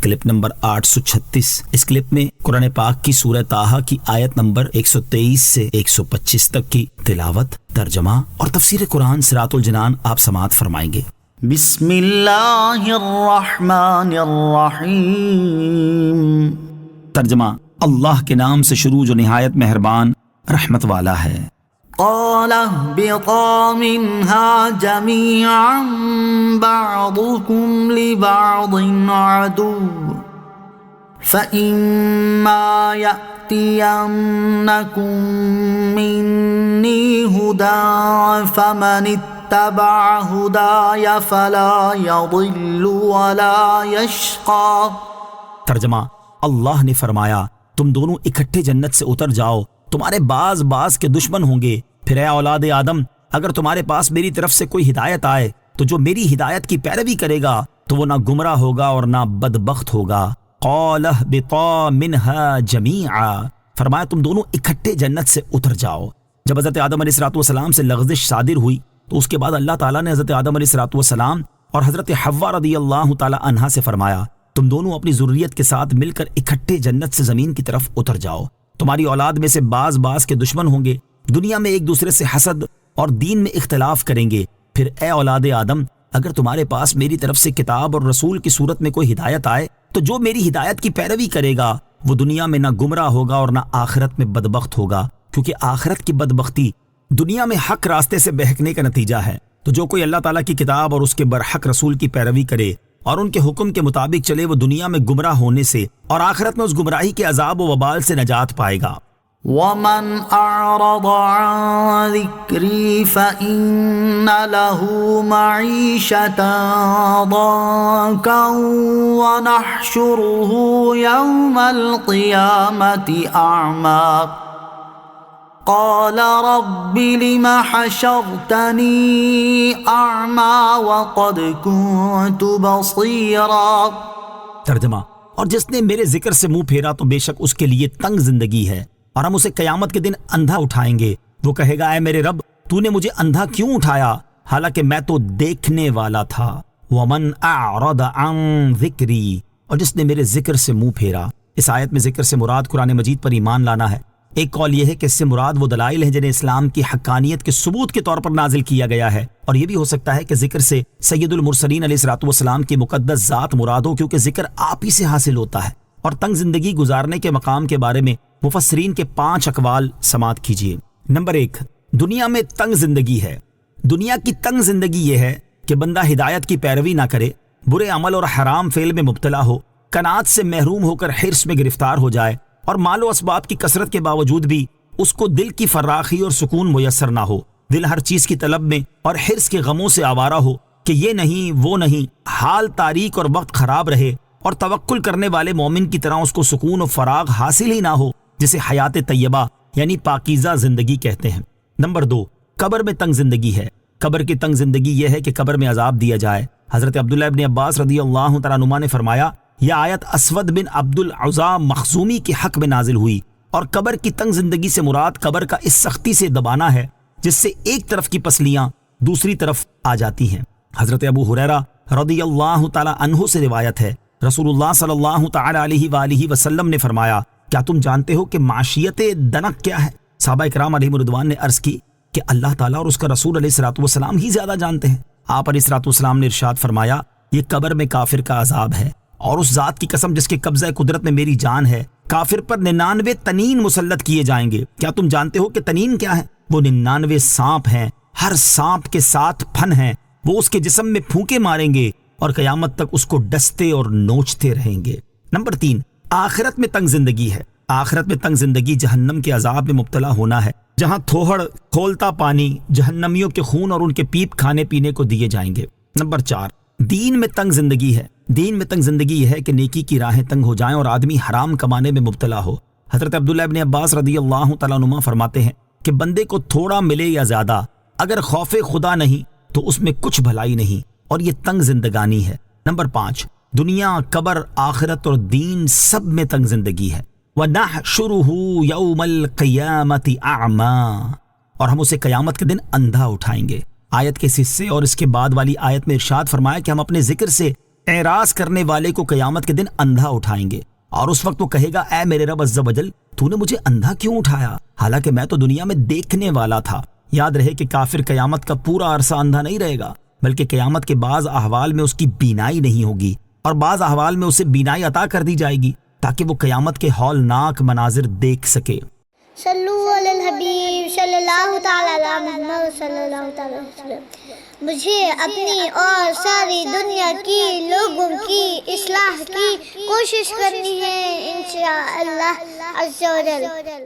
Clip number 836۔ اس clip میں قرآن پاک کی سورہ طٰہٰ کی آیت نمبر 123 سے 125 تک کی تلاوت، ترجمہ اور تفسیر قرآن صراط الجنان آپ سماعت فرمائیں گے۔ بسم اللہ الرحمن الرحیم۔ ترجمہ، اللہ کے نام سے شروع جو نہایت مہربان رحمت والا ہے۔ قال اهبطا منها جميعا بعضكم لبعض عدو فإما يأتينكم مني هدى فمن اتبع هداي فلا يضل ولا يشقى۔ ترجمہ، اللہ نے فرمایا تم دونوں اکٹھے جنت سے اتر جاؤ، تمہارے بعض کے دشمن ہوں گے، پھر اے اولاد آدم اگر تمہارے پاس میری طرف سے کوئی ہدایت آئے تو جو میری ہدایت کی پیروی کرے گا تو وہ نہ گمراہ ہوگا اور نہ بدبخت ہوگا۔ قال اهبطا منها جميعا، فرمایا تم دونوں اکٹھے جنت سے اتر جاؤ۔ جب حضرت آدم علیہ السلام سے لغزش صادر ہوئی تو اس کے بعد اللہ تعالیٰ نے حضرت آدم علیہ السلام اور حضرت حوا رضی اللہ تعالیٰ عنہا سے فرمایا تم دونوں اپنی ذریت کے ساتھ مل کر اکٹھے جنت سے زمین کی طرف اتر جاؤ، تمہاری اولاد میں سے بعض کے دشمن ہوں گے، دنیا میں ایک دوسرے سے حسد اور دین میں اختلاف کریں گے، پھر اے اولاد آدم اگر تمہارے پاس میری طرف سے کتاب اور رسول کی صورت میں کوئی ہدایت آئے تو جو میری ہدایت کی پیروی کرے گا وہ دنیا میں نہ گمراہ ہوگا اور نہ آخرت میں بدبخت ہوگا، کیونکہ آخرت کی بدبختی دنیا میں حق راستے سے بہکنے کا نتیجہ ہے۔ تو جو کوئی اللہ تعالیٰ کی کتاب اور اس کے برحق رسول کی پیروی کرے اور ان کے حکم کے مطابق چلے وہ دنیا میں گمراہ ہونے سے اور آخرت میں اس گمراہی کے عذاب و وبال سے نجات پائے گا۔ ومن اعرض عن ذکری فإن له معیشة ضنکا ونحشره یوم القیامة اعمی قال رب لم حشرتنی اعمی وقد كنت بصیرا۔ ترجمہ، اور جس نے میرے ذکر سے منہ پھیرا تو بے شک اس کے لیے تنگ زندگی ہے اور ہم اسے قیامت کے دن اندھا اٹھائیں گے، وہ کہے گا اے میرے رب تو نے مجھے اندھا کیوں اٹھایا حالانکہ میں تو دیکھنے والا تھا۔ ومن اعرض عن ذکری، اور جس نے میرے ذکر سے منہ پھیرا۔ اس آیت میں ذکر سے مراد قرآن مجید پر ایمان لانا ہے۔ ایک قول یہ ہے کہ اس سے مراد وہ دلائل ہیں جنہیں اسلام کی حقانیت کے ثبوت کے طور پر نازل کیا گیا ہے، اور یہ بھی ہو سکتا ہے کہ ذکر سے سید المرسلین علیہ السلام کی مقدس ذات مراد ہو، کیونکہ ذکر آپ ہی سے حاصل ہوتا ہے۔ اور تنگ زندگی گزارنے کے مقام کے بارے میں مفسرین کے 5 اقوال سماعت کیجیے۔ نمبر 1، دنیا میں تنگ زندگی ہے۔ دنیا کی تنگ زندگی یہ ہے کہ بندہ ہدایت کی پیروی نہ کرے، برے عمل اور حرام فعل میں مبتلا ہو، قناعت سے محروم ہو کر حرص میں گرفتار ہو جائے، اور مال و اسباب کی کثرت کے باوجود بھی اس کو دل کی فراخی اور سکون میسر نہ ہو، دل ہر چیز کی طلب میں اور حرص کے غموں سے آوارہ ہو کہ یہ نہیں وہ نہیں، حال تاریک اور وقت خراب رہے، اور توکل کرنے والے مومن کی طرح اس کو سکون و فراغ حاصل ہی نہ ہو، جسے حیات طیبہ یعنی پاکیزہ زندگی کہتے ہیں۔ نمبر 2، قبر میں تنگ زندگی ہے۔ قبر کی تنگ زندگی یہ ہے کہ قبر میں عذاب دیا جائے۔ حضرت عبداللہ ابن عباس رضی اللہ تعالیٰ عنہما نے فرمایا یہ آیت اسود بن عبد العزا مخزومی کے حق میں نازل ہوئی، اور قبر کی تنگ زندگی سے مراد قبر کا اس سختی سے دبانا ہے جس سے ایک طرف کی پسلیاں دوسری طرف آ جاتی ہیں۔ حضرت ابو ہریرہ رضی اللہ تعالیٰ عنہ سے روایت ہے، رسول اللہ صلی اللہ تعالیٰ علیہ وآلہ وسلم نے فرمایا کیا تم جانتے ہو کہ معاشیت دنک کیا ہے؟ صحابہ اکرام علیہم رضوان نے عرض کی کہ اللہ تعالیٰ اور اس کا رسول علیہ السلام ہی زیادہ جانتے ہیں۔ آپ علیہ السلام نے ارشاد فرمایا یہ قبر میں کافر کا عذاب ہے، اور اس ذات کی قسم جس کے قبضہ قدرت میں میری جان ہے، کافر پر 99 تنین مسلط کیے جائیں گے۔ کیا تم جانتے ہو کہ تنین کیا ہے؟ وہ 99 سانپ ہیں، ہر سانپ کے 7 پھن ہیں، وہ اس کے جسم میں پھونکے ماریں گے اور قیامت تک اس کو ڈستے اور نوچتے رہیں گے۔ نمبر 3، آخرت میں تنگ زندگی ہے۔ آخرت میں تنگ زندگی جہنم کے عذاب میں مبتلا ہونا ہے، جہاں تھوہڑ کھولتا پانی جہنمیوں کے خون اور ان کے پیپ کھانے پینے کو دیے جائیں گے۔ نمبر 4، دین میں تنگ زندگی ہے۔ دین میں تنگ زندگی یہ ہے کہ نیکی کی راہیں تنگ ہو جائیں اور آدمی حرام کمانے میں مبتلا ہو۔ حضرت عبداللہ ابن عباس رضی اللہ تعالیٰ عنہما فرماتے ہیں کہ بندے کو تھوڑا ملے یا زیادہ، اگر خوف خدا نہیں تو اس میں کچھ بھلائی نہیں، اور یہ تنگ زندگانی ہے۔ نمبر 5، دنیا، قبر، آخرت اور دین سب میں تنگ زندگی ہے۔ وَنَحْشُرُهُ يَوْمَ الْقِيَامَةِ أَعْمَى، اور ہم اسے قیامت کے دن اندھا اٹھائیں گے۔ آیت کے اس حصے اور اس کے بعد والی آیت میں ارشاد فرمایا کہ ہم اپنے ذکر سے اعراض کرنے والے کو قیامت کے دن اندھا اٹھائیں گے اور اس وقت وہ کہے گا اے میرے رب عز و جل تو نے مجھے اندھا کیوں اٹھایا حالانکہ میں تو دنیا میں دیکھنے والا تھا۔ یاد رہے کہ کافر قیامت کا پورا عرصہ اندھا نہیں رہے گا بلکہ قیامت کے بعض احوال میں اس کی بینائی نہیں ہوگی اور بعض احوال میں اسے بینائی عطا کر دی جائے گی تاکہ وہ قیامت کے ہولناک مناظر دیکھ سکے۔ صلو علی الحبیب صلی اللہ تعالی علی محمد صلی اللہ تعالی علیہ وسلم۔ مجھے اپنی اور ساری دنیا کی لوگوں کی اصلاح کی کوشش کرنی ہے انشاءاللہ عز و جل۔